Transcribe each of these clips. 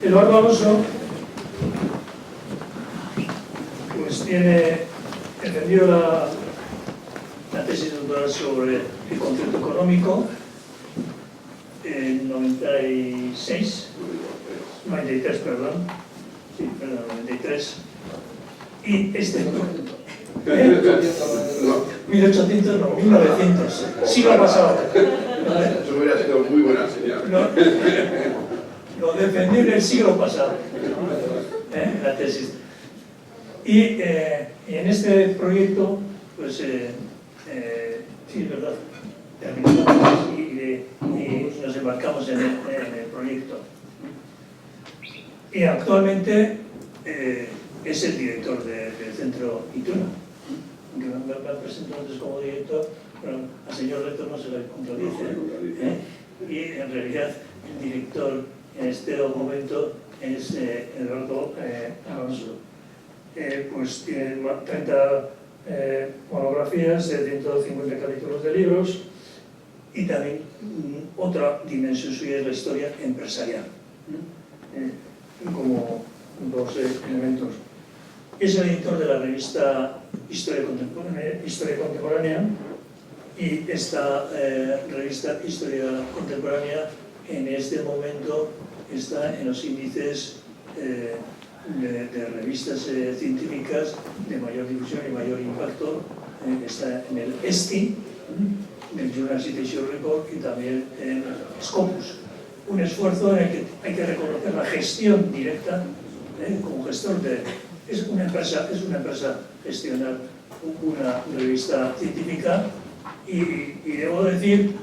Eduardo Alonso pues defendió la tesis doctoral sobre el concierto económico en 93, perdón. Sí, perdón, 93. Y este... 1800, no, 1900. Sí lo ha pasado. Eso hubiera sido muy buena señal. Lo defendí en el siglo pasado, la tesis. Y en este proyecto, pues, sí, es verdad, terminamos y nos embarcamos en el proyecto. Y actualmente es el director del Centro Ituna. Aunque me presento antes como director, pero al señor rector no se le contradice. Y en realidad el director en este momento es Eduardo Alonso. Pues tiene 30 monografías de 150 capítulos de libros y también otra dimensión suya es la historia empresarial, como dos elementos. Es el editor de la revista Historia Contemporánea y esta revista Historia Contemporánea en este momento está en los índices de revistas científicas de mayor difusión y mayor impacto. Está en el ESTI, el Journal Citation Report, y también en Scopus. Un esfuerzo en el que hay que reconocer la gestión directa como gestor es una empresa gestionar una revista científica y debo decir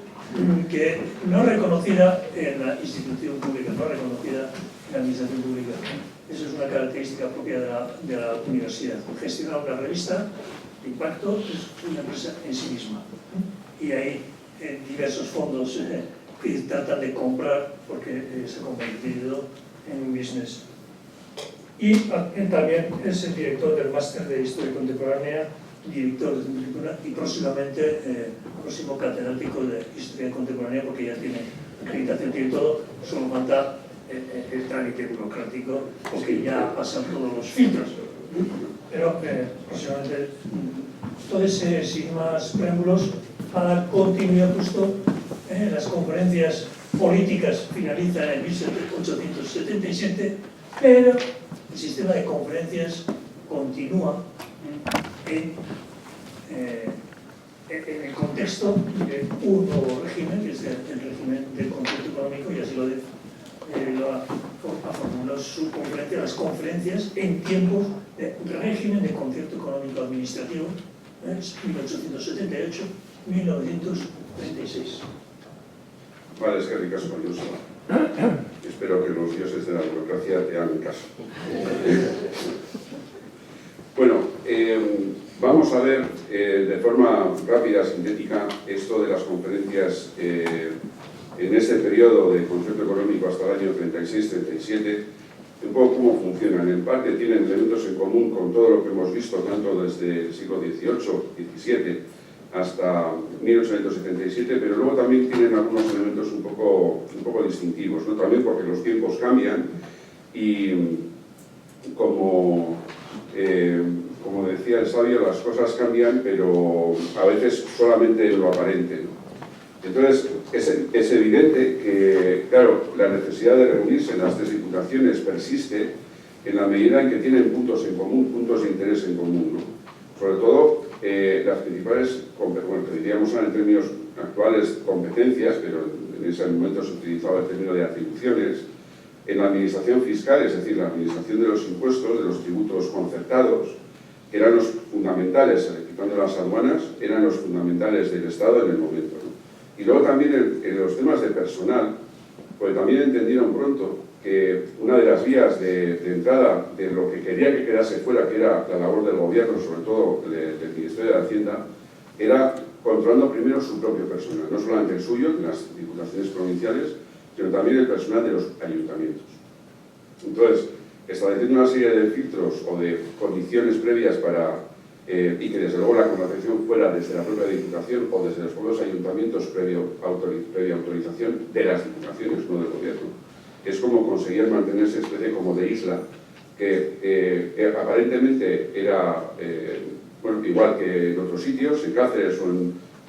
que no reconocida en la institución pública, no reconocida en la administración pública. Eso es una característica propia de la universidad. Gestionar una revista de impacto es una empresa en sí misma. Y hay diversos fondos que tratan de comprar porque se ha convertido en un business. Y también es el director del Máster de Historia Contemporánea, director de Centro Ituna y próximamente próximo catedrático de Historia Contemporánea, porque ya tiene acreditación, tiene todo, solo falta el trámite burocrático, porque ya pasan todos los filtros. Pero próximamente, entonces, sin más preámbulos, a dar continuidad justo, las conferencias políticas finalizan en 1877, pero el sistema de conferencias continúa en el contexto de un nuevo régimen, que es el régimen del concierto económico, y así lo ha formulado su conferencia, las conferencias en tiempos de régimen de concierto económico administrativo, 1878-1936. Vale, es que ricasco, Josu. Espero que los dioses de la burocracia te hagan caso. Bueno, vamos a ver de forma rápida, sintética, esto de las conferencias en este periodo de concierto económico hasta el año 36-37, un poco cómo funcionan. En parte tienen elementos en común con todo lo que hemos visto, tanto desde el siglo XVIII-XVII hasta 1877, pero luego también tienen algunos elementos un poco distintivos, ¿no? También porque los tiempos cambian y como decía el sabio, las cosas cambian, pero a veces solamente lo aparente, ¿no? Entonces, es evidente que, claro, la necesidad de reunirse en las tres diputaciones persiste en la medida en que tienen puntos en común, puntos de interés en común, ¿no? Sobre todo, las principales, bueno, que diríamos en términos actuales, competencias, pero en ese momento se utilizaba el término de atribuciones, en la administración fiscal, es decir, la administración de los impuestos, de los tributos concertados, que eran los fundamentales, quitando las aduanas, eran los fundamentales del Estado en el momento, ¿no? Y luego también en los temas de personal, pues también entendieron pronto que una de las vías de entrada de lo que quería que quedase fuera, que era la labor del gobierno, sobre todo del Ministerio de Hacienda, era controlando primero su propio personal, no solamente el suyo, en las diputaciones provinciales, sino también el personal de los ayuntamientos. Entonces, estableciendo una serie de filtros o de condiciones previas para y que desde luego la contratación fuera desde la propia diputación o desde los propios ayuntamientos previa autorización de las diputaciones, no del gobierno, es cómo conseguían mantenerse especie como de isla, que aparentemente era, bueno, igual que en otros sitios, en Cáceres o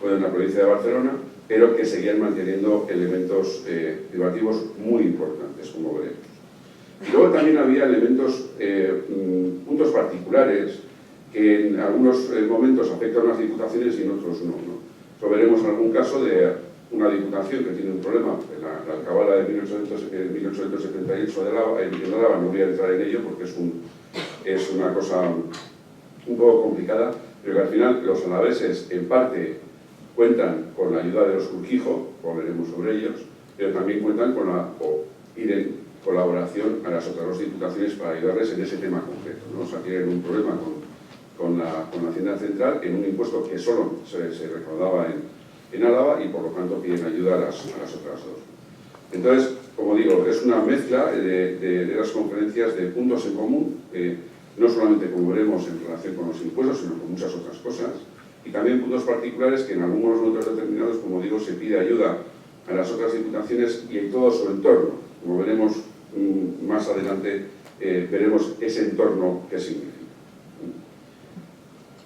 en la provincia de Barcelona, pero que seguían manteniendo elementos privativos muy importantes, como veremos. Y luego también había elementos, puntos particulares, que en algunos momentos afectan a las diputaciones y en otros no, ¿no? Lo veremos en algún caso de una diputación que tiene un problema, la alcabala de 1878 de Álava, no voy a entrar en ello porque es una cosa un poco complicada, pero que al final los alaveses en parte cuentan con la ayuda de los Urquijo, veremos sobre ellos, pero también cuentan con piden colaboración a las otras dos diputaciones para ayudarles en ese tema concreto, ¿no? O sea, tienen un problema con la Hacienda Central en un impuesto que solo se recaudaba en Álava y por lo tanto piden ayuda a las otras dos. Entonces, como digo, es una mezcla de las conferencias de puntos en común, no solamente como veremos en relación con los impuestos, sino con muchas otras cosas, y también puntos particulares que en algunos momentos determinados, como digo, se pide ayuda a las otras diputaciones y en todo su entorno. Como veremos más adelante, veremos ese entorno qué significa.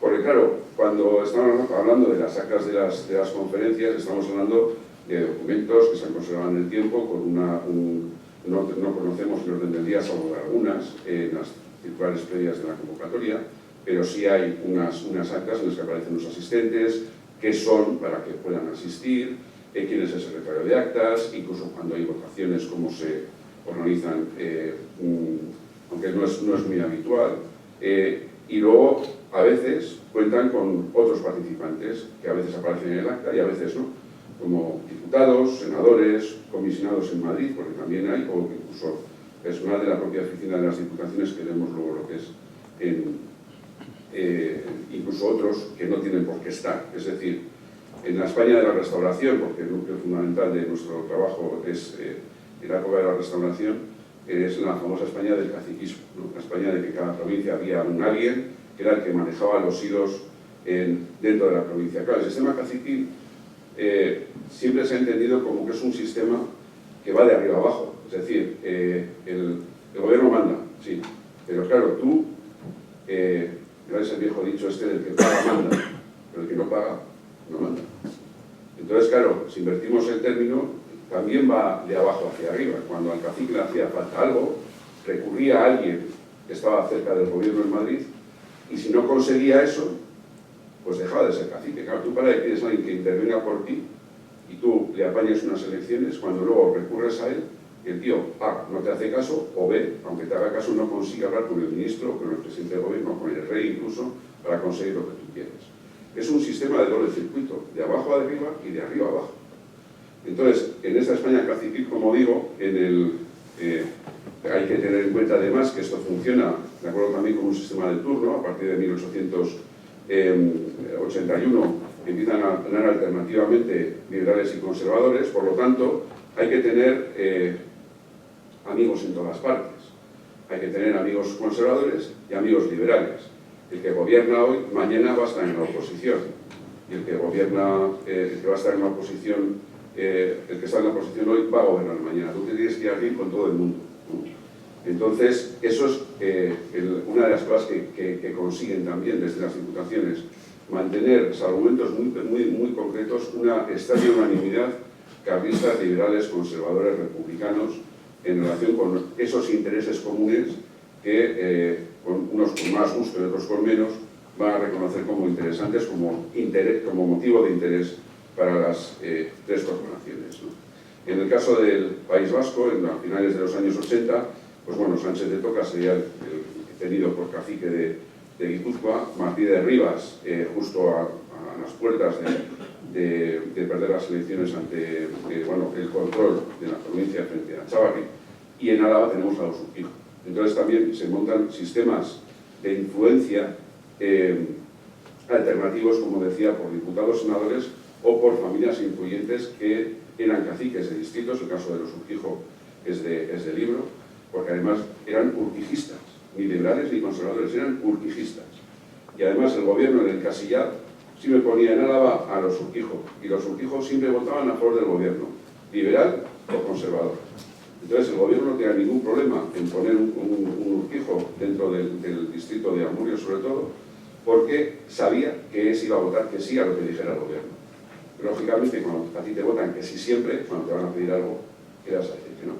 Porque claro, cuando estamos hablando de las actas de las conferencias, estamos hablando de documentos que se han conservado en el tiempo, con no conocemos el orden del día, salvo de algunas, en las circulares previas de la convocatoria, pero sí hay unas actas en las que aparecen los asistentes, qué son para que puedan asistir, quién es el secretario de actas, incluso cuando hay votaciones, cómo se organizan, aunque no es muy habitual. Y luego, a veces, cuentan con otros participantes, que a veces aparecen en el acta y a veces no, como diputados, senadores, comisionados en Madrid, porque también hay, o incluso personal de la propia oficina de las diputaciones, que vemos luego lo que es incluso otros que no tienen por qué estar. Es decir, en la España de la Restauración, porque el núcleo fundamental de nuestro trabajo es en la época de la Restauración, es la famosa España del caciquismo, ¿no? La España de que cada provincia había alguien que era el que manejaba los hilos dentro de la provincia. Claro, el sistema caciquil siempre se ha entendido como que es un sistema que va de arriba abajo, es decir, el gobierno manda, sí, pero claro, tú, es el viejo dicho este del que paga manda, pero el que no paga, no manda. Entonces, claro, si invertimos el término, también va de abajo hacia arriba. Cuando al cacique le hacía falta algo, recurría a alguien que estaba cerca del gobierno en Madrid, y si no conseguía eso, pues dejaba de ser cacique. Claro, tú para que tienes a alguien que intervenga por ti, y tú le apañas unas elecciones, cuando luego recurres a él, el tío A no te hace caso, o B, aunque te haga caso, no consigue hablar con el ministro, con el presidente del gobierno, con el rey incluso, para conseguir lo que tú quieres. Es un sistema de doble circuito, de abajo a arriba y de arriba a abajo. Entonces, en esta España caciquil, como digo, hay que tener en cuenta además que esto funciona de acuerdo también con un sistema de turno. A partir de 1881 empiezan a ganar alternativamente liberales y conservadores, por lo tanto hay que tener amigos en todas partes. Hay que tener amigos conservadores y amigos liberales. El que gobierna hoy, mañana va a estar en la oposición, y el que gobierna, el que va a estar en la oposición, el que está en la oposición hoy va a gobernar mañana. Tú te tienes que ir aquí con todo el mundo, ¿no? Entonces, eso es una de las cosas que consiguen también desde las diputaciones, mantener, salvo momentos muy concretos, una extraña unanimidad carlistas, liberales, conservadores, republicanos, en relación con esos intereses comunes que unos con más gusto y otros con menos van a reconocer como interesantes, como motivo de interés para las tres corporaciones, ¿no? En el caso del País Vasco, a finales de los años 80, pues bueno, Sánchez de Toca sería el tenido por cacique de Guipúzcoa, Martí de Rivas, justo a las puertas de perder las elecciones ante el control de la provincia frente a Chávarri, y en Álava tenemos a los Urquijo. Entonces también se montan sistemas de influencia alternativos, como decía, por diputados, senadores o por familias influyentes que eran caciques de distritos. El caso de los Urquijo es de libro, porque además eran urquijistas, ni liberales ni conservadores, eran urquijistas. Y además el gobierno en el Casillá siempre ponía en Álava a los Urquijo, y los Urquijo siempre votaban a favor del gobierno, liberal o conservador. Entonces el gobierno no tenía ningún problema en poner un Urquijo dentro del distrito de Amurrio, sobre todo, porque sabía que se iba a votar que sí a lo que dijera el gobierno. Pero, lógicamente, cuando a ti te votan que sí siempre, cuando te van a pedir algo, ¿qué vas a decir que no?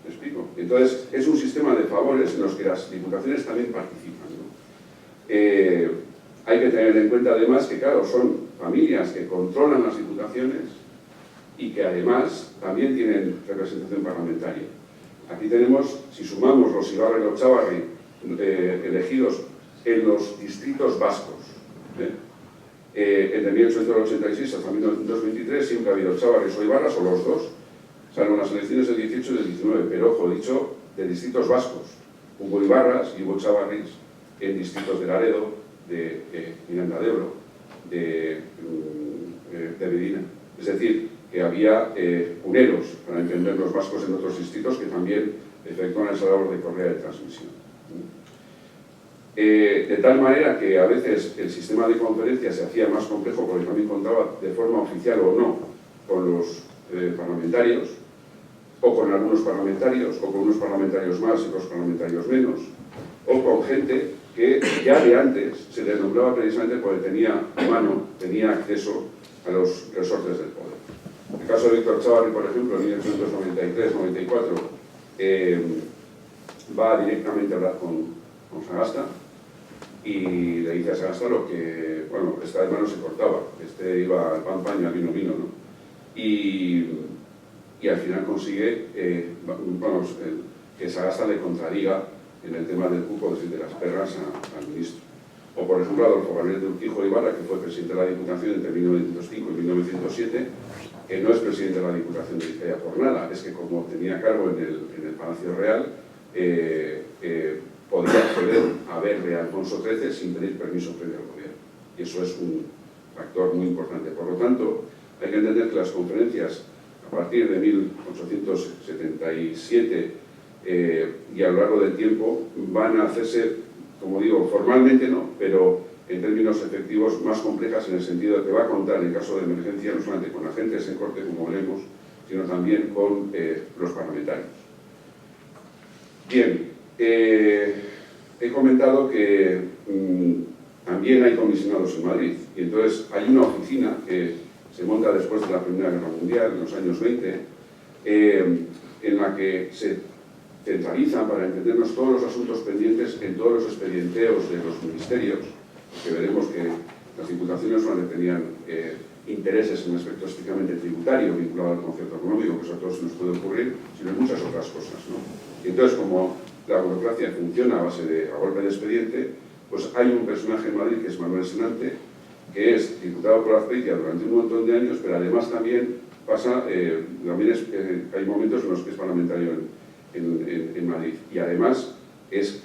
¿Me explico? Entonces, es un sistema de favores en los que las diputaciones también participan, ¿no? Hay que tener en cuenta, además, que, claro, son familias que controlan las diputaciones y que, además, también tienen representación parlamentaria. Aquí tenemos, si sumamos los Ibarra y los Chávarri elegidos en los distritos vascos, entre 1886 hasta 1923 siempre ha habido Chávarri o Ibarras o los dos, salvo las elecciones del 18 y del 19, pero ojo, dicho de distritos vascos. Hubo Ibarras y hubo Chávarris en distritos de Laredo, de Miranda de Ebro, de Medina. Es decir, que había cuneros, para entender los vascos en otros distritos, que también efectúan esa labor de correa de transmisión. De tal manera que a veces el sistema de conferencias se hacía más complejo porque también contaba de forma oficial o no con los parlamentarios, o con algunos parlamentarios, o con unos parlamentarios más y otros parlamentarios menos, o con gente que ya de antes se les nombraba precisamente porque tenía acceso a los resortes del poder. En el caso de Víctor Chávarri, por ejemplo, en 1893-94, va directamente a hablar con Sagasta y le dice a Sagasta lo que, bueno, esta vez no se cortaba, este iba al pan pan y al vino vino, ¿no? Y al final consigue que Sagasta le contradiga en el tema del cupo de las perras al ministro. O, por ejemplo, Adolfo Gabriel de Urquijo Ibarra, que fue presidente de la Diputación entre 1905 y 1907, que no es presidente de la Diputación de Vizcaya por nada, es que como tenía cargo en el Palacio Real, podía acceder a verle a Alfonso XIII sin pedir permiso previo al gobierno. Y eso es un factor muy importante. Por lo tanto, hay que entender que las conferencias, a partir de 1877 y a lo largo del tiempo, van a hacerse, como digo, formalmente no, pero en términos efectivos más complejas, en el sentido de que va a contar, en caso de emergencia, no solamente con agentes en corte, como veremos, sino también con los parlamentarios. Bien, he comentado que también hay comisionados en Madrid, y entonces hay una oficina que se monta después de la Primera Guerra Mundial, en los años 20, en la que se centralizan, para entendernos, todos los asuntos pendientes en todos los expedienteos de los ministerios, que veremos que las diputaciones no tenían intereses en un aspecto estrictamente tributario vinculado al concierto económico, que eso a todos se nos puede ocurrir, sino en muchas otras cosas, ¿no? Y entonces, como la burocracia funciona a base de a golpe de expediente, pues hay un personaje en Madrid que es Manuel Senante, que es diputado por Azpeitia durante un montón de años, pero además también pasa, hay momentos en los que es parlamentario en Madrid, y además es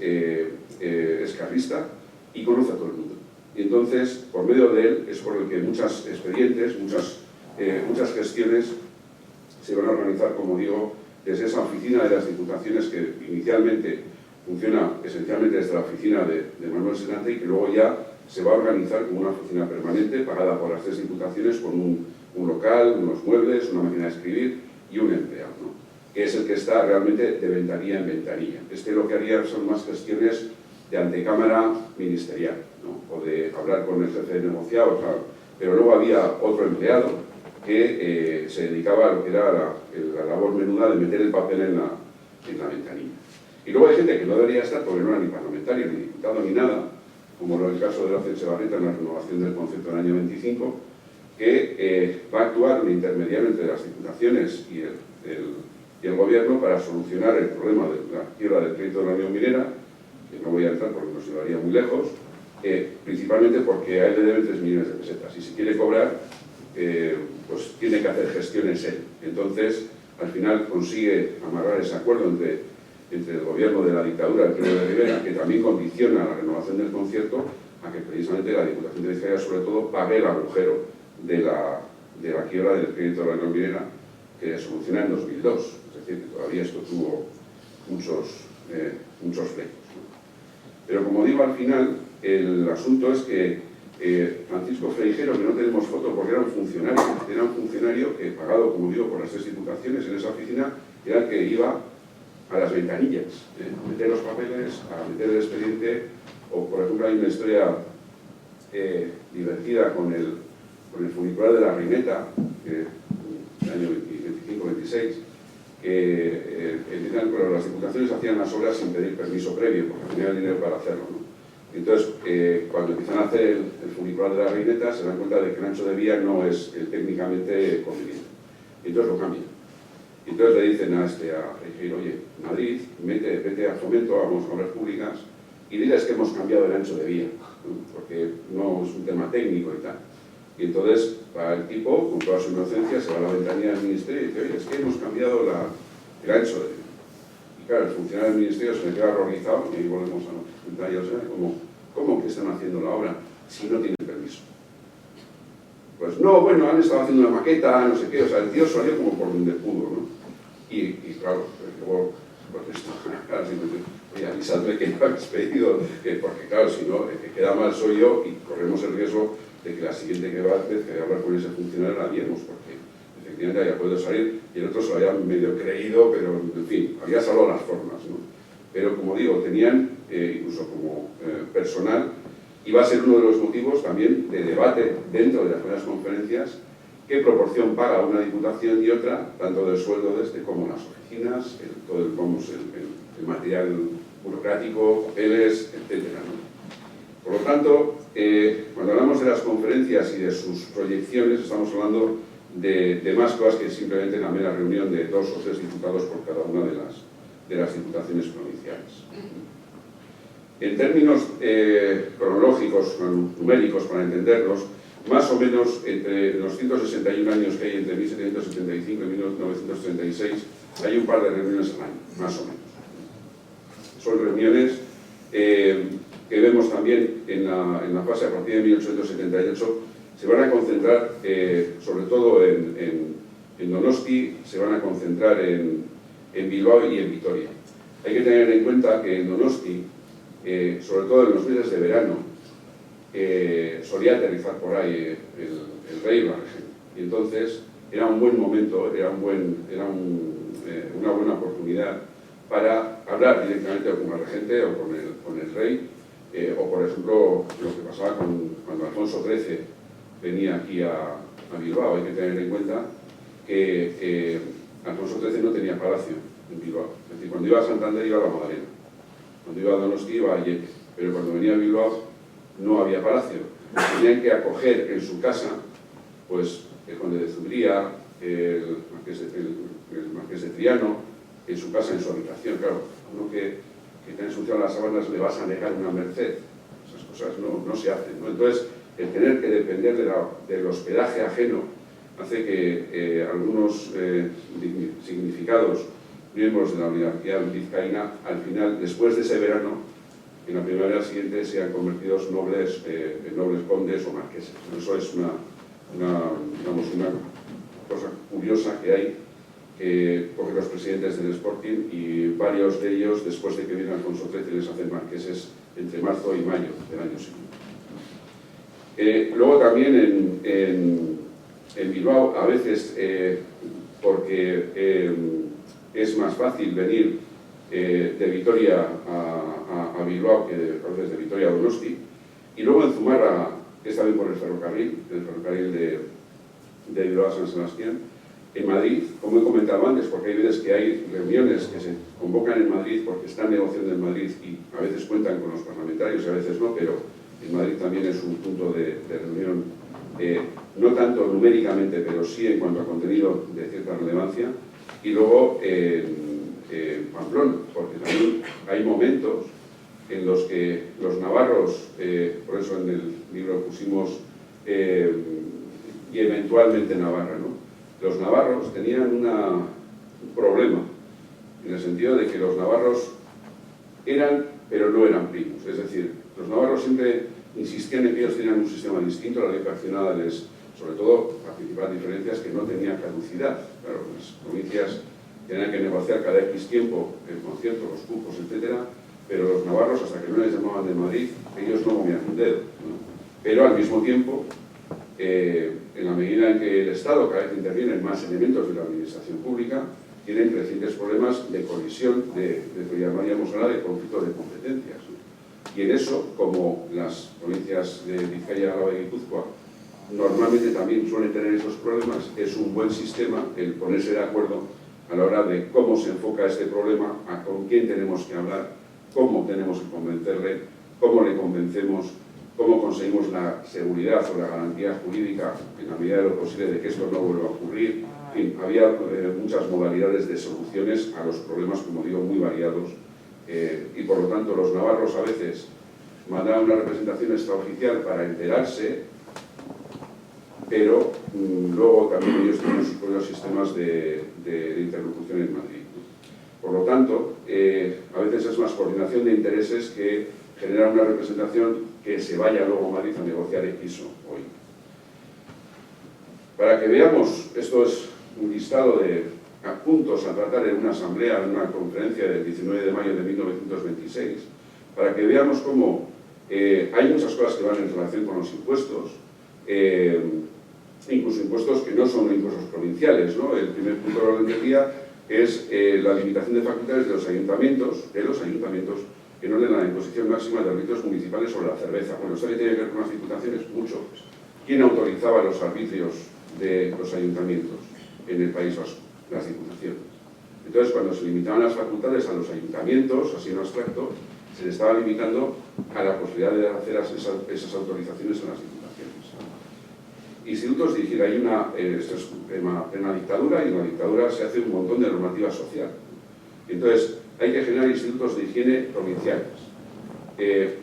carlista y conoce a todo el mundo. Y entonces, por medio de él, es por el que muchas expedientes, muchas gestiones se van a organizar, como digo, desde esa oficina de las diputaciones que inicialmente funciona esencialmente desde la oficina de Manuel Senante y que luego ya se va a organizar como una oficina permanente pagada por las 3 diputaciones con un local, unos muebles, una máquina de escribir y un empleado, ¿no? Que es el que está realmente de ventanilla en ventanilla. Lo que haría son más gestiones de antecámara ministerial, ¿no? O de hablar con el jefe de negociados, claro. Pero luego había otro empleado que se dedicaba a lo que era la labor menuda de meter el papel en la ventanilla. Y luego hay gente que no debería estar porque no era ni parlamentario, ni diputado, ni nada, como lo el caso de Horacio Etxebarrieta en la renovación del concierto del año 25, que va a actuar de intermediario entre las diputaciones y el gobierno para solucionar el problema de la quiebra del crédito de la Unión Minera, que no voy a entrar porque nos llevaría muy lejos, principalmente porque a él le deben 3 millones de pesetas y si quiere cobrar, pues tiene que hacer gestiones él. Entonces, al final consigue amarrar ese acuerdo entre el gobierno de la dictadura del Primo de Rivera, que también condiciona la renovación del concierto, a que precisamente la Diputación de Vizcaya, sobre todo, pague el agujero de la quiebra del crédito de la Unión Minera, que se soluciona en 2002. Es decir, que todavía esto tuvo muchos flecos, ¿no? Pero como digo, al final, el asunto es que Francisco Freijero, que no tenemos foto porque era un funcionario que, pagado, como digo, por las 3 diputaciones en esa oficina, era el que iba a las ventanillas, a meter los papeles, a meter el expediente, o por ejemplo hay una historia divertida con el funicular de la Rineta, que el año 25-26, que las diputaciones hacían las obras sin pedir permiso previo, porque tenían el dinero para hacerlo, ¿no? Entonces, cuando empiezan a hacer el funicular de la Rineta, se dan cuenta de que el ancho de vía no es técnicamente conveniente. Y entonces lo cambian. Y entonces le dicen a Freijero, oye, Madrid, vete a Fomento, vamos a obras públicas, y diles que hemos cambiado el ancho de vía, ¿no? Porque no es un tema técnico y tal. Y entonces, para el tipo, con toda su inocencia, se va a la ventanilla del ministerio y dice, oye, es que hemos cambiado el ancho de vía. Y claro, el funcionario del ministerio se le queda horrorizado, y ahí volvemos a la ventanilla, o sea, ¿cómo que están haciendo la obra si no tienen permiso? Pues no, bueno, han estado haciendo una maqueta, no sé qué, o sea, el tío salió como por donde pudo, ¿no? Y claro, luego protestó, claro, oye, avisadme que no habéis pedido, porque claro, si no, el que queda mal soy yo y corremos el riesgo de que la siguiente vez que hablar con ese funcionario la viemos, porque efectivamente había podido salir y el otro se lo había medio creído, pero en fin, había salvado las formas, ¿no? Pero como digo, tenían, incluso como personal, y va a ser uno de los motivos también de debate dentro de las buenas conferencias, qué proporción paga una diputación y otra, tanto del sueldo como las oficinas, todo el material burocrático, papeles, etc., ¿no? Por lo tanto, cuando hablamos de las conferencias y de sus proyecciones, estamos hablando de más cosas que simplemente la mera reunión de 2 o 3 diputados por cada una de las diputaciones provinciales. En términos cronológicos, numéricos, para entenderlos, más o menos entre los 161 años que hay entre 1775 y 1936, hay un par de reuniones al año, más o menos. Son reuniones que vemos también en la fase a partir de 1878, se van a concentrar sobre todo en Donosti, se van a concentrar en Bilbao y en Vitoria. Hay que tener en cuenta que en Donosti, sobre todo en los meses de verano, solía aterrizar por ahí el rey y la regenta. Y entonces era un buen momento, era una buena oportunidad para hablar directamente con la regente o con el rey, o por ejemplo lo que pasaba cuando Alfonso XIII venía aquí a Bilbao. Hay que tener en cuenta que Alfonso XIII no tenía palacio en Bilbao. Es decir, cuando iba a Santander iba a la Madalena, cuando iba a Donosti iba a Yepes, pero cuando venía a Bilbao no había palacio. Tenían que acoger en su casa pues el conde de Zubría, el marqués de Triano, en su casa, en su habitación. Claro, uno que te ha ensuciado las sábanas le vas a negar una merced. Esas cosas no se hacen, ¿no? Entonces, el tener que depender del hospedaje ajeno hace que algunos significados miembros de la oligarquía vizcaína, al final, después de ese verano, en la primavera siguiente, sean convertidos nobles condes o marqueses. Eso es una cosa curiosa que hay, porque los presidentes del Sporting y varios de ellos, después de que viene Alfonso XIII, les hacen marqueses entre marzo y mayo del año siguiente. Luego también en Bilbao, a veces porque es más fácil venir de Vitoria a Bilbao que de Vitoria a Donosti, y luego en Zumarra, que está bien por el ferrocarril de Bilbao a San Sebastián. En Madrid, como he comentado antes, porque hay veces que hay reuniones que se convocan en Madrid porque están negociando en Madrid y a veces cuentan con los parlamentarios y a veces no, pero en Madrid también es un punto de reunión, no tanto numéricamente, pero sí en cuanto a contenido de cierta relevancia. Y luego en Pamplona, porque también hay momentos en los que los navarros, por eso en el libro pusimos y eventualmente Navarra, ¿no? Los navarros tenían un problema, en el sentido de que los navarros eran, pero no eran primos. Es decir, los navarros siempre insistían en que ellos tenían un sistema distinto, la ley fraccionada les, sobre todo, las principales diferencias que no tenían caducidad. Claro, las provincias tenían que negociar cada X tiempo el concierto, los cupos, etc. Pero los navarros, hasta que no les llamaban de Madrid, ellos no movían un dedo, ¿no? pero al mismo tiempo, en la medida en que el Estado cada vez interviene en más elementos de la administración pública, tienen crecientes problemas de colisión, de lo que llamaríamos ahora de conflicto de competencias, ¿no? Y en eso, como las provincias de Vizcaya, Álava y Guipúzcoa normalmente también suelen tener esos problemas, es un buen sistema el ponerse de acuerdo a la hora de cómo se enfoca este problema, a con quién tenemos que hablar, cómo tenemos que convencerle, cómo le convencemos, cómo conseguimos la seguridad o la garantía jurídica en la medida de lo posible de que esto no vuelva a ocurrir. En fin, había muchas modalidades de soluciones a los problemas, como digo, muy variados, y por lo tanto los navarros a veces mandaban una representación extraoficial para enterarse, pero luego también ellos tienen sus propios sistemas de interlocución en Madrid, ¿no? Por lo tanto, a veces es más coordinación de intereses que generar una representación que se vaya luego a Madrid a negociar X o Y. Para que veamos, esto es un listado de puntos a tratar en una asamblea, en una conferencia del 19 de mayo de 1926, para que veamos cómo hay muchas cosas que van en relación con los impuestos, incluso impuestos que no son impuestos provinciales, ¿no? El primer punto de orden del día es la limitación de facultades de los ayuntamientos que no den la imposición máxima de arbitrios municipales sobre la cerveza. Bueno, esto que tiene que ver con las diputaciones, mucho. ¿Quién autorizaba los arbitrios de los ayuntamientos en el País Vasco? Las diputaciones. Entonces, cuando se limitaban las facultades a los ayuntamientos, así en abstracto, se le estaba limitando a la posibilidad de hacer esas autorizaciones en las diputaciones. Institutos de higiene, esto es plena dictadura, y en la dictadura se hace un montón de normativa social. Entonces, hay que generar institutos de higiene provinciales.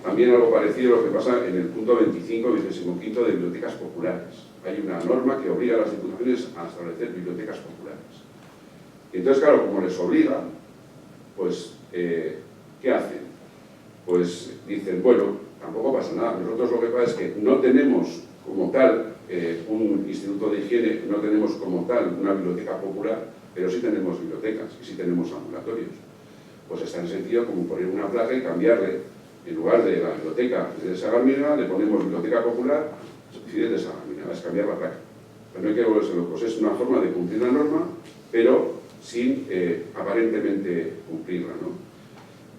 También algo parecido a lo que pasa en el punto 25 y 25 de bibliotecas populares. Hay una norma que obliga a las diputaciones a establecer bibliotecas populares. Entonces, claro, como les obliga, pues, ¿qué hacen? Pues dicen, bueno, tampoco pasa nada. Nosotros lo que pasa es que no tenemos como tal un instituto de higiene, no tenemos como tal una biblioteca popular, pero sí tenemos bibliotecas y sí tenemos ambulatorios. Pues es tan sencillo como poner una placa y cambiarle, en lugar de la biblioteca de Sagarmina, le ponemos biblioteca popular Fidel de Sagarmina, es cambiar la placa. Pero no hay que volverse locos, es una forma de cumplir la norma, pero sin aparentemente cumplirla, ¿no?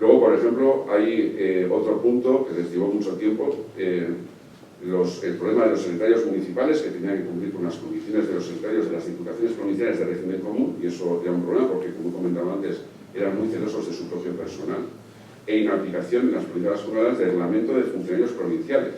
Luego, por ejemplo, hay otro punto que les llevó mucho tiempo, el problema de los secretarios municipales, que tenían que cumplir con las condiciones de los secretarios de las diputaciones provinciales de régimen común, y eso era un problema porque, como comentaba antes, eran muy celosos de su propio personal, e inaplicación en las políticas comunales del reglamento de funcionarios provinciales.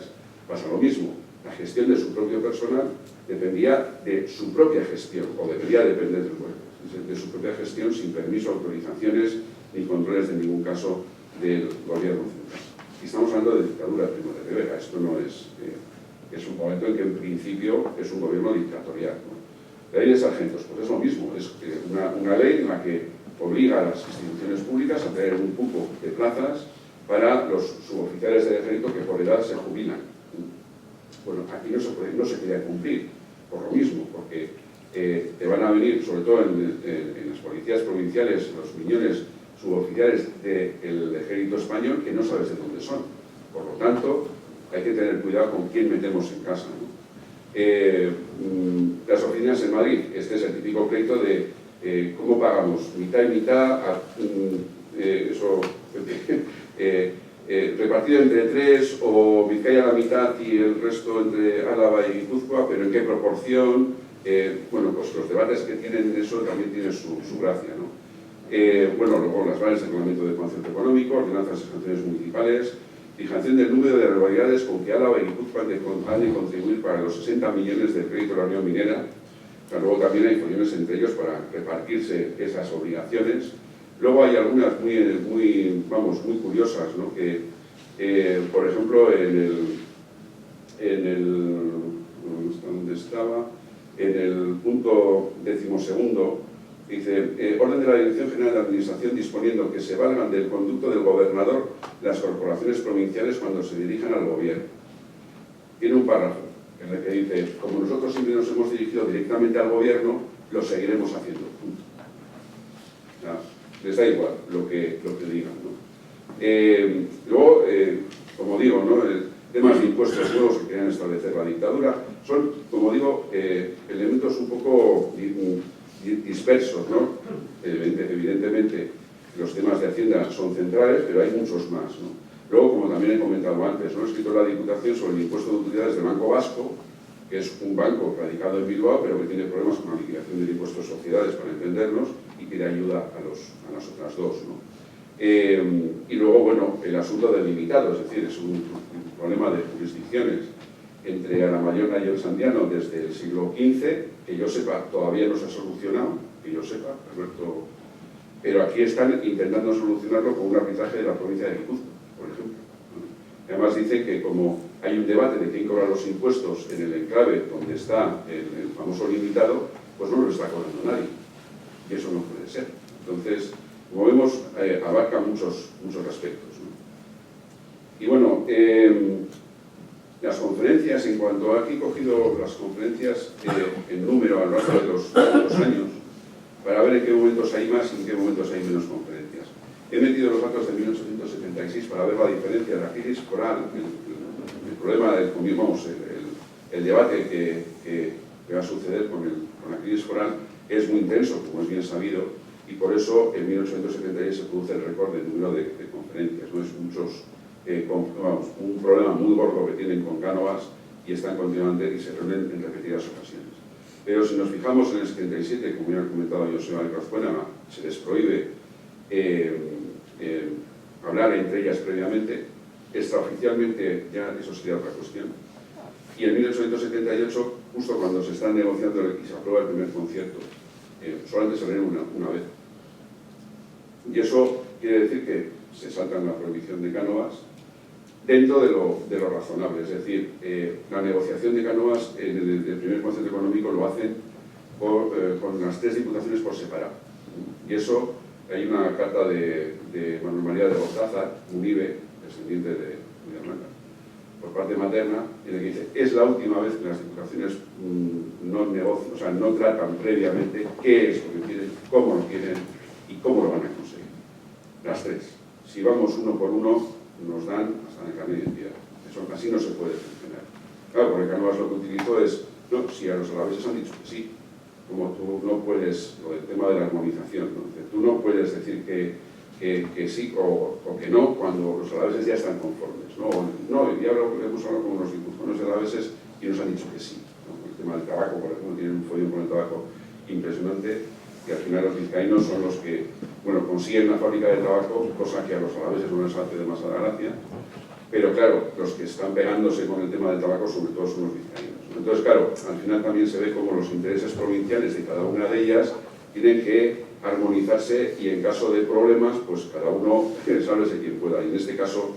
Pasa lo mismo, la gestión de su propio personal dependía de su propia gestión, o debería depender de su propia gestión, sin permiso, autorizaciones ni controles de ningún caso del gobierno central. Y estamos hablando de dictadura de Primo de Rivera, esto no es un momento en que en principio es un gobierno dictatorial, ¿no? La ley de sargentos, pues es lo mismo, es una ley en la que obliga a las instituciones públicas a tener un cupo de plazas para los suboficiales del ejército que por edad se jubilan. Bueno, aquí no se quería cumplir, por lo mismo, porque te van a venir, sobre todo en las policías provinciales, los miñones suboficiales del ejército español que no sabes de dónde son. Por lo tanto, hay que tener cuidado con quién metemos en casa, ¿no? Las oficinas en Madrid, este es el típico pleito de cómo pagamos, mitad y mitad, repartido entre tres, o Vizcaya la mitad y el resto entre Álava y Guipúzcoa, pero en qué proporción. Bueno, pues los debates que tienen eso también tienen su gracia, ¿no? Bueno, luego las bases de reglamento de concierto económico, ordenanzas de sanciones municipales, fijación del número de irregularidades con que Álava y Guipúzcoa han de contribuir para los 60 millones del crédito de la Unión Minera. O sea, luego también hay follones entre ellos para repartirse esas obligaciones. Luego hay algunas muy curiosas, ¿no? Que, por ejemplo, en el punto 12º, dice, orden de la Dirección General de Administración disponiendo que se valgan del conducto del gobernador las corporaciones provinciales cuando se dirijan al gobierno. Tiene un párrafo en el que dice, como nosotros siempre nos hemos dirigido directamente al gobierno, lo seguiremos haciendo. O sea, les da igual lo que digan, ¿no? Luego, como digo, ¿no? temas de impuestos nuevos que querían establecer la dictadura. Son, como digo, elementos un poco dispersos, ¿no? Evidentemente, los temas de Hacienda son centrales, pero hay muchos más, ¿no? Luego, como también he comentado antes, ¿no? He escrito la Diputación sobre el impuesto de utilidades del Banco Vasco, que es un banco radicado en Bilbao, pero que tiene problemas con la liquidación del impuesto de sociedades, para entendernos, y pide ayuda a las otras dos, ¿no? Y luego, bueno, el asunto del limitado, es decir, es un problema de jurisdicciones entre Aramayola y el Sandiano desde el siglo XV, que yo sepa, todavía no se ha solucionado, que yo sepa, Alberto, pero aquí están intentando solucionarlo con un arbitraje de la provincia de Guipúzcoa, por ejemplo. Además dice que como hay un debate de quién cobra los impuestos en el enclave donde está el famoso limitado, pues no lo está cobrando nadie. Y eso no puede ser. Entonces, como vemos, abarca muchos aspectos, ¿no? Y bueno, las conferencias, en cuanto a aquí he cogido las conferencias en número a lo largo de los años, para ver en qué momentos hay más y en qué momentos hay menos conferencias. He metido los datos de 1876 para ver la diferencia de la crisis foral, el problema del, vamos, el debate que va a suceder con la crisis foral es muy intenso, como es bien sabido, y por eso en 1876 se produce el récord de número de conferencias, ¿no? Es un problema muy gordo que tienen con Cánovas y están continuamente y se reúnen en repetidas ocasiones. Pero si nos fijamos en el 77, como ya ha comentado Joseba Alcazcuénaga, se les prohíbe hablar entre ellas previamente, extraoficialmente ya eso sería otra cuestión. Y en 1878, justo cuando se está negociando y se aprueba el primer concierto, solamente se reúne una vez. Y eso quiere decir que se saltan la prohibición de Cánovas dentro de lo razonable. Es decir, la negociación de Cánovas en el primer concierto económico lo hacen con las tres diputaciones por separado. Y eso, hay una carta de Manuel María de Bortázar, Munibe, descendiente de Villarranca, por parte materna, en el que dice: es la última vez que las diputaciones no negocian, o sea, no tratan previamente qué es lo que quieren, cómo lo quieren y cómo lo van a conseguir. Las tres. Si vamos uno por uno, nos dan hasta el carnet de identidad. Eso así no se puede funcionar. Claro, porque Cánovas lo que utilizó es, no, si a los alaveses han dicho que sí, como tú no puedes, lo del tema de la armonización, ¿no? Tú no puedes decir que sí o que no cuando los alaveses ya están conformes, ¿no? Ya hemos hablado con los guipuzcoanos alaveses y nos han dicho que sí, ¿no? El tema del tabaco, por ejemplo, tienen un follón con el tabaco impresionante, que al final los vizcaínos son los que, bueno, consiguen una fábrica de tabaco, cosa que a los alaveses no les hace demasiada gracia, pero claro, los que están pegándose con el tema del tabaco sobre todo son los vizcaínos. Entonces, claro, al final también se ve como los intereses provinciales de cada una de ellas tienen que armonizarse y en caso de problemas, pues cada uno sálvese quien pueda. Y en este caso,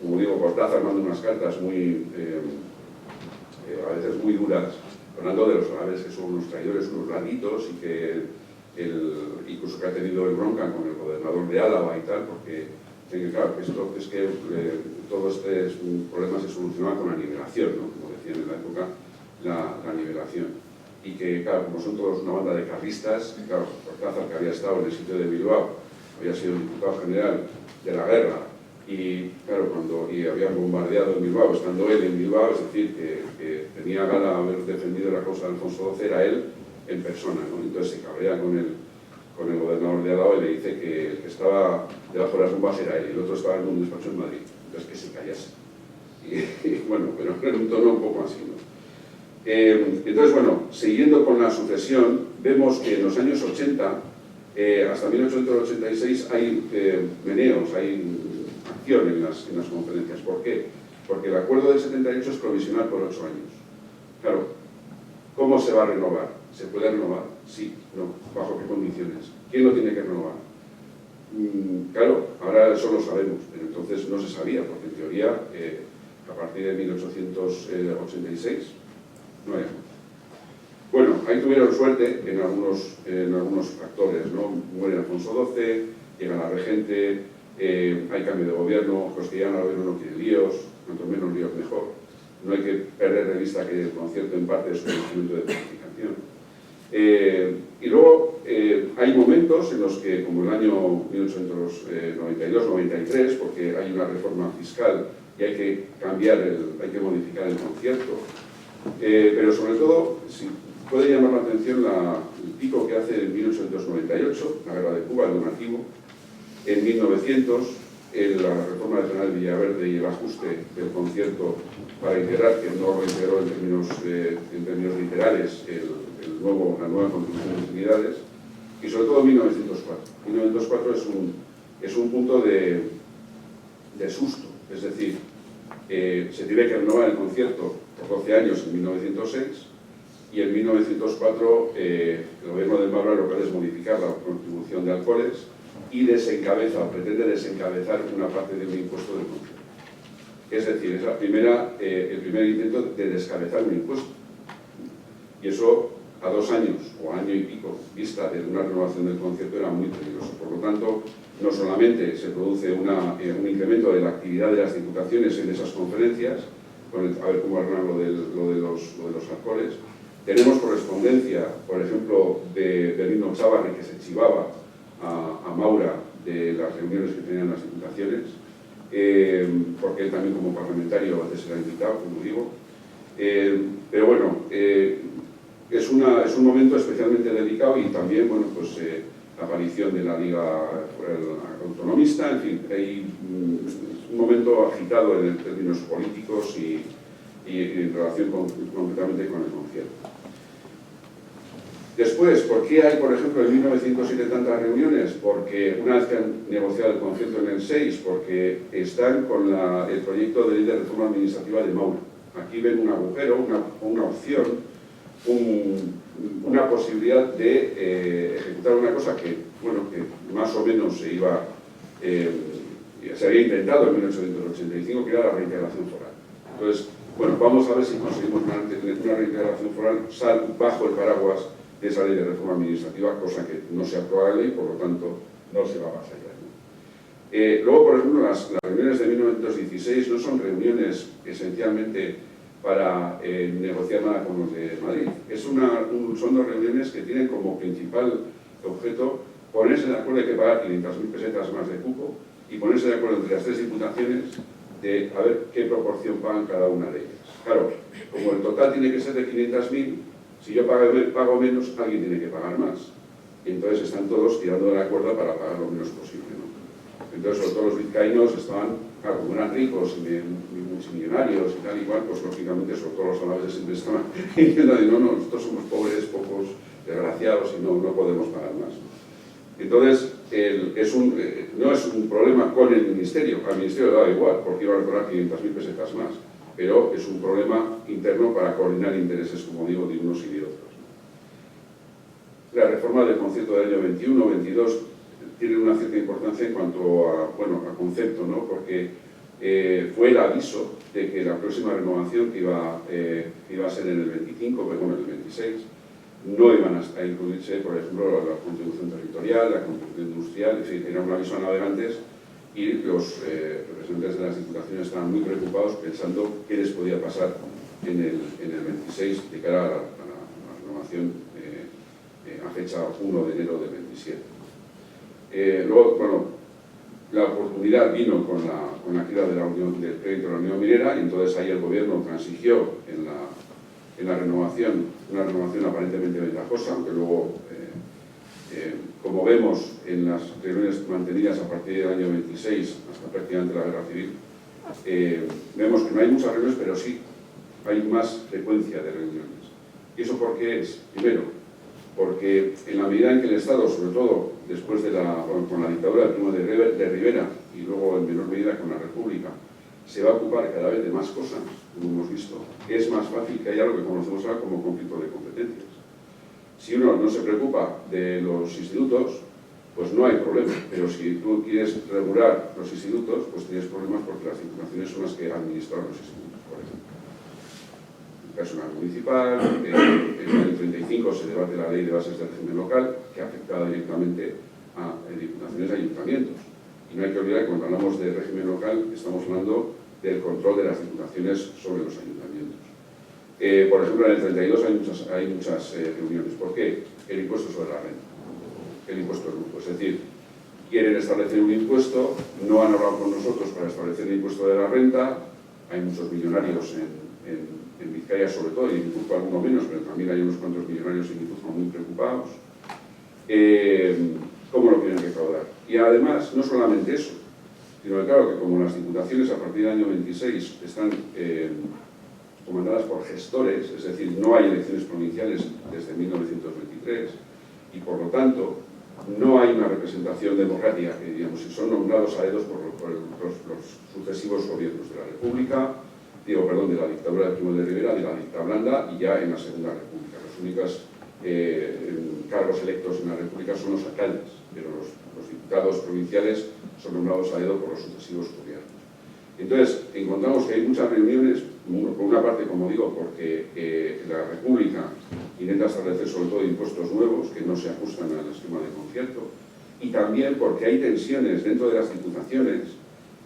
como digo, Cortázar manda unas cartas muy, a veces muy duras, hablando de los alaveses que son unos traidores, unos raritos, y que incluso que ha tenido el bronca con el gobernador de Álava y tal, porque claro, todo este problema se solucionaba con la nivelación, ¿no? Como decían en la época, la nivelación. Y que, claro, como son todos una banda de carlistas, claro, Cortázar, que había estado en el sitio de Bilbao, había sido diputado general de la guerra, y claro, y habían bombardeado en Bilbao, estando él en Bilbao, es decir, que tenía gana haber defendido la causa de Alfonso XII, era él en persona, ¿no? Entonces se cabrea con el gobernador de Álava y le dice que el que estaba debajo de las bombas era él, y el otro estaba en un despacho en Madrid, entonces que se callase. Y bueno, pero en un tono un poco así, ¿no? Entonces, bueno, siguiendo con la sucesión, vemos que en los años 80, hasta 1886, hay meneos, hay acción en las conferencias. ¿Por qué? Porque el acuerdo del 78 es provisional por 8 años. Claro, ¿cómo se va a renovar? ¿Se puede renovar? Sí, no. ¿Bajo qué condiciones? ¿Quién lo tiene que renovar? Claro, ahora eso lo sabemos, pero entonces no se sabía, porque en teoría, a partir de 1886, no hay. Bueno, ahí tuvieron suerte en algunos factores, ¿no? Muere Alfonso XII, llega la regente, hay cambio de gobierno, los que llegan al gobierno no quieren líos, cuanto menos líos mejor. No hay que perder de vista que el concierto en parte es un instrumento de pacificación. Y luego hay momentos momentos en los que, como el año 1892-93, porque hay una reforma fiscal y hay que hay que modificar el concierto, pero sobre todo, si puede llamar la atención el pico que hace en 1898, la guerra de Cuba, el donativo, en 1900, la reforma del General Villaverde y el ajuste del concierto para integrar, que no lo integró en términos literales, la nueva contribución de utilidades, y sobre todo 1904. 1904 es un punto de susto, es decir, se tiene que renovar el concierto por 12 años en 1906, y en 1904 el gobierno de Maura lo que hace es modificar la contribución de alcoholes y pretende desencabezar una parte del impuesto del concierto. Es decir, es el primer intento de descabezar un impuesto. Y eso, a 2 años o año y pico, vista de una renovación del concierto, era muy peligroso. Por lo tanto, no solamente se produce un incremento de la actividad de las diputaciones en esas conferencias, a ver cómo arreglan lo de los alcoholes. Tenemos correspondencia, por ejemplo, de Benigno Chávarri, que se chivaba a Maura de las reuniones que tenían las diputaciones, porque él también como parlamentario a veces era invitado, como digo. Pero bueno, es un momento especialmente delicado y también, bueno, pues la aparición de la Liga Autonomista, en fin, hay un momento agitado en términos políticos y en relación concretamente con el concierto. Después, ¿por qué hay, por ejemplo, en 1907 tantas reuniones? Porque una vez que han negociado el concierto en el 6, porque están con el proyecto de ley de reforma administrativa de Maura. Aquí ven un agujero, una opción, una posibilidad de ejecutar una cosa que, bueno, que más o menos se había intentado en 1885, que era la reintegración foral. Entonces, bueno, vamos a ver si conseguimos una reintegración foral bajo el paraguas de esa ley de reforma administrativa, cosa que no se aprueba la ley, por lo tanto no se va más allá, ¿no? Luego, por ejemplo, las reuniones de 1916 no son reuniones esencialmente para negociar nada con los de Madrid. Son 2 reuniones que tienen como principal objeto ponerse de acuerdo de que pagar 500.000 pesetas más de cupo y ponerse de acuerdo entre las 3 diputaciones de a ver qué proporción pagan cada una de ellas. Claro, como el total tiene que ser de 500.000, si yo pago menos, alguien tiene que pagar más. Y entonces están todos tirando de la cuerda para pagar lo menos posible, ¿no? Entonces, sobre todo los vizcaínos estaban, claro, como eran ricos y multimillonarios y tal y cual, pues lógicamente, sobre todo los alaveses siempre estaban diciendo, no, nosotros somos pobres, pocos, desgraciados y no podemos pagar más. Entonces, no es un problema con el Ministerio, al Ministerio le daba igual, porque iba a cobrar 500.000 pesetas más, pero es un problema interno para coordinar intereses, como digo, de unos y de otros. La reforma del concierto del año 21-22 tiene una cierta importancia en cuanto a concepto, ¿no? Porque fue el aviso de que la próxima renovación, que iba a ser en el 25, pero bueno, en el 26, no iban a incluirse, por ejemplo, la contribución territorial, la contribución industrial, es decir, era un aviso a navegantes y los representantes de las diputaciones estaban muy preocupados pensando qué les podía pasar en el 26 de cara a la renovación a fecha 1 de enero del 27. Luego, bueno, la oportunidad vino con la quiebra del crédito de la Unión Minera y entonces ahí el gobierno transigió en la renovación, una renovación aparentemente ventajosa, aunque luego, como vemos en las reuniones mantenidas a partir del año 26 hasta prácticamente la guerra civil, vemos que no hay muchas reuniones, pero sí hay más frecuencia de reuniones. ¿Y eso por qué es? Primero, porque en la medida en que el Estado, sobre todo después con la dictadura de Primo de Rivera y luego en menor medida con la República, se va a ocupar cada vez de más cosas, como hemos visto, es más fácil que haya lo que conocemos ahora como conflicto de competencias. Si uno no se preocupa de los institutos, pues no hay problema, pero si tú quieres regular los institutos, pues tienes problemas porque las diputaciones son las que administran los institutos, por ejemplo. Personal municipal, en el año 35 se debate la ley de bases del régimen local, que afectaba directamente a diputaciones y ayuntamientos. Y no hay que olvidar que cuando hablamos de régimen local estamos hablando del control de las diputaciones sobre los ayuntamientos. Por ejemplo, en el 32 hay muchas reuniones. ¿Por qué? El impuesto sobre la renta. el impuesto del grupo. Es decir, quieren establecer un impuesto, no han hablado con nosotros para establecer el impuesto de la renta. Hay muchos millonarios en Vizcaya sobre todo, y en Guipúzcoa alguno menos, pero también hay unos cuantos millonarios en Guipúzcoa muy preocupados. ¿Cómo lo quieren recaudar? Y además, no solamente eso, sino que claro, que como las diputaciones a partir del año 26 están comandadas por gestores, es decir, no hay elecciones provinciales desde 1923, y por lo tanto no hay una representación democrática, que digamos, si son nombrados a dedos por los sucesivos gobiernos de la República, de la dictadura de Primo de Rivera, de la dictadura blanda y ya en la Segunda República. Los únicos cargos electos en la República son los alcaldes, pero los diputados provinciales son nombrados a dedo por los sucesivos gobiernos. Entonces, encontramos que hay muchas reuniones, por una parte, como digo, porque la República intenta establecer sobre todo impuestos nuevos que no se ajustan al esquema de concierto, y también porque hay tensiones dentro de las diputaciones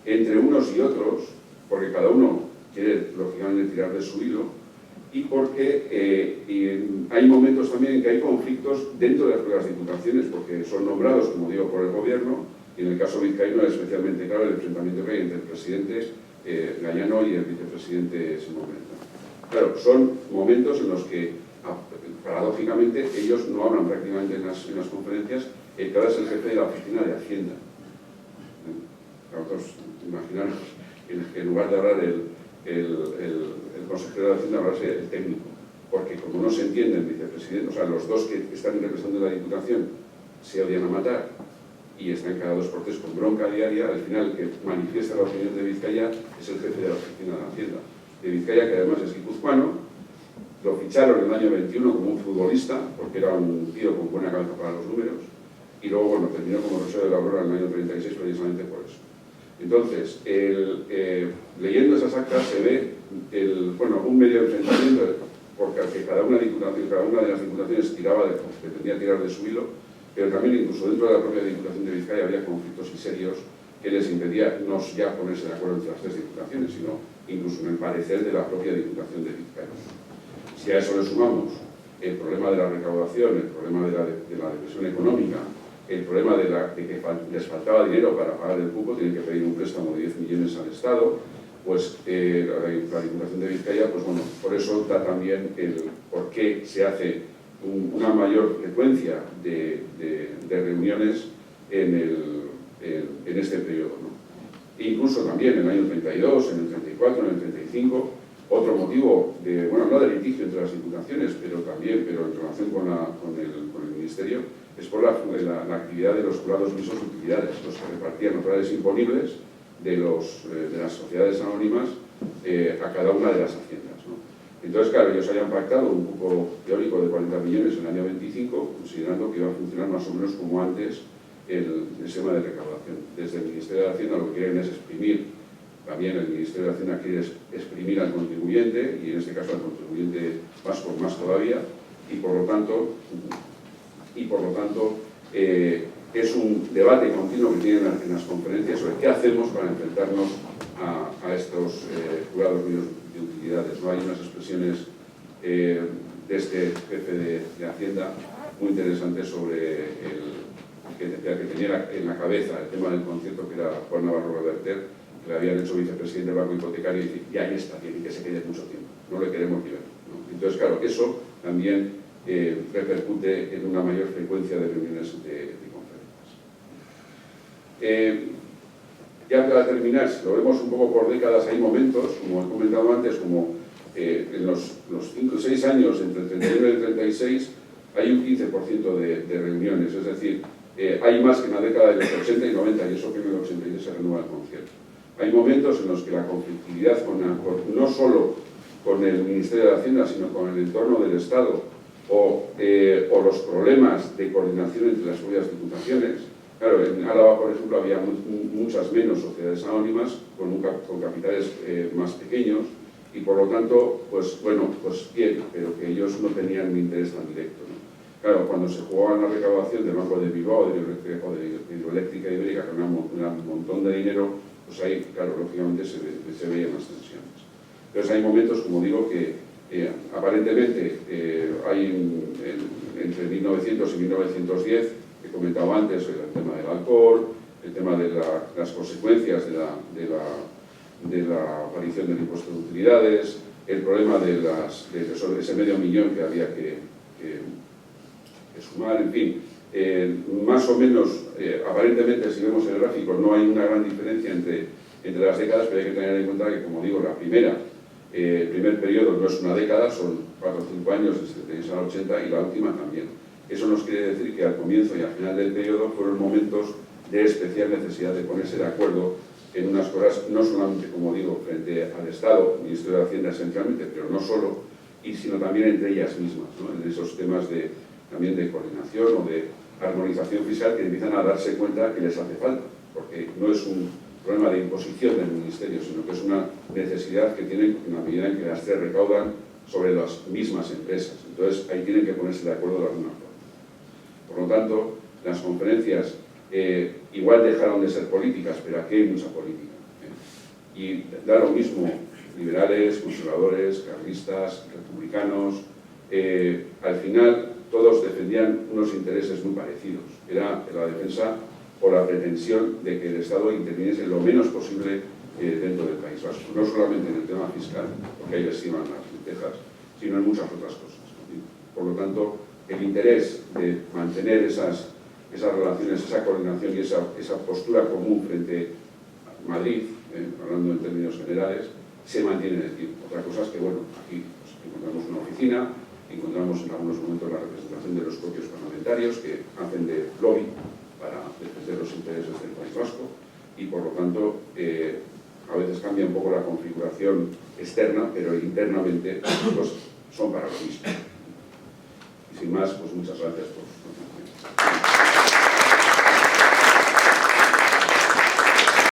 entre unos y otros, porque cada uno quiere, lógicamente, tirar de su hilo, y porque hay momentos también en que hay conflictos dentro de las diputaciones, porque son nombrados, como digo, por el gobierno, y en el caso vizcaíno es especialmente claro el enfrentamiento que hay entre el presidente Gallano y el vicepresidente Simón Benta. Claro, son momentos en los que, paradójicamente, ellos no hablan prácticamente en las conferencias, que ahora es el jefe de la oficina de Hacienda. Vosotros imaginaros que en lugar de hablar el consejero de Hacienda, hablarse el técnico, porque como no se entiende el vicepresidente, o sea, los dos que están representando la Diputación se odian a matar y están cada 2 por 3 con bronca diaria, al final el que manifiesta la opinión de Vizcaya es el jefe de la oficina de Hacienda de Vizcaya, que además es guipuzcoano. Lo ficharon en el año 21 como un futbolista, porque era un tío con buena cabeza para los números, y luego, bueno, terminó como Rosario de la Aurora en el año 36 precisamente por eso. Entonces, leyendo esas actas se ve un medio enfrentamiento, porque cada una de las diputaciones pretendía tirar de su hilo, pero también incluso dentro de la propia Diputación de Vizcaya había conflictos y serios que les impedía no ya ponerse de acuerdo entre las 3 diputaciones, sino incluso en el parecer de la propia Diputación de Vizcaya. Si a eso le sumamos el problema de la recaudación, el problema de la depresión económica, el problema de que les faltaba dinero para pagar el cupo, tienen que pedir un préstamo de 10 millones al Estado, pues la Diputación de Vizcaya, pues bueno, por eso da también el por qué se hace una mayor frecuencia de reuniones en este periodo, ¿no? Incluso también en el año 32, en el 34, en el 35, otro motivo no de litigio entre las diputaciones, pero en relación con el Ministerio, es por la actividad de los jurados mixtos de utilidades, los que repartían los reales imponibles de las sociedades anónimas a cada una de las haciendas, ¿no? Entonces, claro, ellos habían pactado un cupo teórico de 40 millones en el año 25, considerando que iba a funcionar más o menos como antes el esquema de recaudación. Desde el Ministerio de Hacienda lo que quieren es exprimir, también el Ministerio de Hacienda quiere exprimir al contribuyente, y en este caso al contribuyente vasco más todavía, y por lo tanto es un debate continuo que tienen en las conferencias sobre qué hacemos para enfrentarnos a estos jurados de utilidades. ¿No? Hay unas expresiones de este jefe de Hacienda muy interesantes sobre que tenía en la cabeza el tema del concierto, que era Juan Navarro Reverter, que le habían hecho vicepresidente del Banco Hipotecario, y dice, y ahí está, tiene que se quede mucho tiempo, no le queremos ni ver, ¿no? Entonces, claro, eso también repercute en una mayor frecuencia de reuniones de conferencias. Ya para terminar, si lo vemos un poco por décadas, hay momentos, como he comentado antes, como en los 5 o 6 años, entre el 31 y el 36, hay un 15% de reuniones, es decir, hay más que en la década de los 80 y 90, y eso que en el 83 se renueva el concierto. Hay momentos en los que la conflictividad, no solo con el Ministerio de Hacienda, sino con el entorno del Estado, o los problemas de coordinación entre las propias diputaciones. Claro, en Álava, por ejemplo, había muchas menos sociedades anónimas con capitales más pequeños, y por lo tanto, pues bien, pero que ellos no tenían un interés tan directo, ¿no? Claro, cuando se jugaba en la recaudación del Banco de Bilbao, de Hidroeléctrica Ibérica, con un montón de dinero, pues ahí, claro, lógicamente se veían las tensiones. Entonces hay momentos, como digo, que aparentemente hay entre 1900 y 1910 que he comentado antes, el tema del alcohol, el tema de las consecuencias de la aparición del impuesto de utilidades, el problema de ese medio millón que había que sumar, en fin. Más o menos, aparentemente, si vemos el gráfico, no hay una gran diferencia entre las décadas, pero hay que tener en cuenta que, como digo, el primer periodo no es una década, son 4 o 5 años, desde 76 al 80, y la última también. Eso nos quiere decir que al comienzo y al final del periodo fueron momentos de especial necesidad de ponerse de acuerdo en unas cosas, no solamente, como digo, frente al Estado, Ministerio de Hacienda esencialmente, pero no solo, sino también entre ellas mismas, ¿no? En esos temas también de coordinación o de armonización fiscal que empiezan a darse cuenta que les hace falta, porque no es un problema de imposición del Ministerio, sino que es una necesidad que tienen en la medida en que las tres recaudan sobre las mismas empresas. Entonces, ahí tienen que ponerse de acuerdo de alguna forma. Por lo tanto, las conferencias igual dejaron de ser políticas, pero aquí hay mucha política. Y da lo mismo liberales, conservadores, carlistas, republicanos. Al final, todos defendían unos intereses muy parecidos. Era la defensa o la pretensión de que el Estado interviniese lo menos posible dentro del País Vasco. No solamente en el tema fiscal, porque ahí les iban las lentejas, sino en muchas otras cosas. Por lo tanto, el interés de mantener esas relaciones, esa coordinación y esa postura común frente a Madrid, hablando en términos generales, se mantiene en el tiempo. Otra cosa es que, bueno, aquí pues, encontramos una oficina, encontramos en algunos momentos la representación de los propios parlamentarios que hacen de lobby para defender los intereses del País Vasco y, por lo tanto, a veces cambia un poco la configuración externa, pero internamente pues, son para lo mismo. Y sin más, pues muchas gracias por su atención.